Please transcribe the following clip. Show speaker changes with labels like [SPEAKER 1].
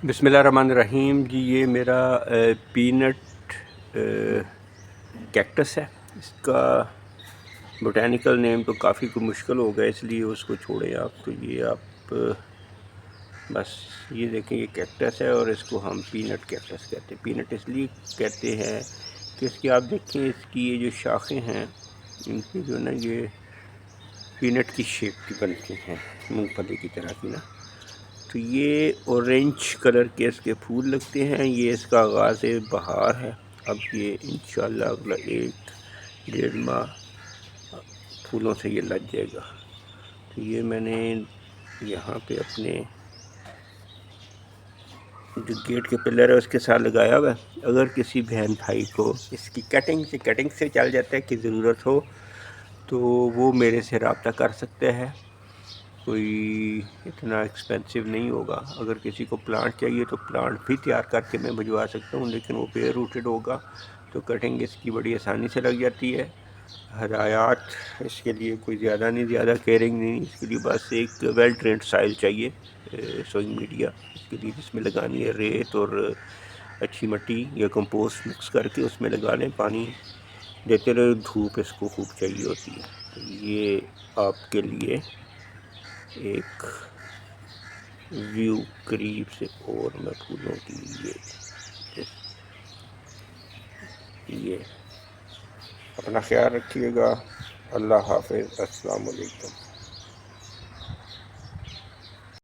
[SPEAKER 1] بسم اللہ الرحمن الرحیم جی، یہ میرا پینٹ کیکٹس ہے. اس کا بوٹینیکل نیم تو کافی مشکل ہوگا، اس لیے اس کو چھوڑیں آپ. تو یہ آپ بس یہ دیکھیں، یہ کیکٹس ہے اور اس کو ہم پینٹ کیکٹس کہتے ہیں. پینٹ اس لیے کہتے ہیں کہ اس کی آپ دیکھیں، اس کی یہ جو شاخیں ہیں ان کی جو نا یہ پینٹ کی شیپ کی بنتی ہیں، مونگ پھلی کی طرح کی نا. تو یہ اورنج کلر کے اس کے پھول لگتے ہیں. یہ اس کا آغاز بہار ہے. اب یہ انشاءاللہ اگلا 1-1.5 ماہ پھولوں سے یہ لگ جائے گا. تو یہ میں نے یہاں پہ اپنے جو گیٹ کے پلر ہے اس کے ساتھ لگایا ہوا ہے. اگر کسی بہن بھائی کو اس کی کٹنگ سے چل جاتا ہے کہ ضرورت ہو تو وہ میرے سے رابطہ کر سکتے ہیں. کوئی اتنا ایکسپینسو نہیں ہوگا. اگر کسی کو پلانٹ چاہیے تو پلانٹ بھی تیار کر کے میں بھجوا سکتا ہوں، لیکن وہ پیئر روٹڈ ہوگا تو کٹنگ اس کی بڑی آسانی سے لگ جاتی ہے. ہدایات اس کے لیے کوئی زیادہ کیئرنگ نہیں. اس کے لیے بس ایک ویل ٹرینڈ سائل چاہیے، سوئنگ میڈیا اس کے لیے، جس میں لگانی ہے ریت اور اچھی مٹی یا کمپوسٹ مکس کر کے اس میں لگا لیں. پانی دیتے رہے، دھوپ اس کو خوب چاہیے ہوتی ہے. تو یہ آپ کے لیے ایک ویو قریب سے اور میں پھولوں کی یہ اپنا خیال رکھیے گا. اللہ حافظ. السلام علیکم.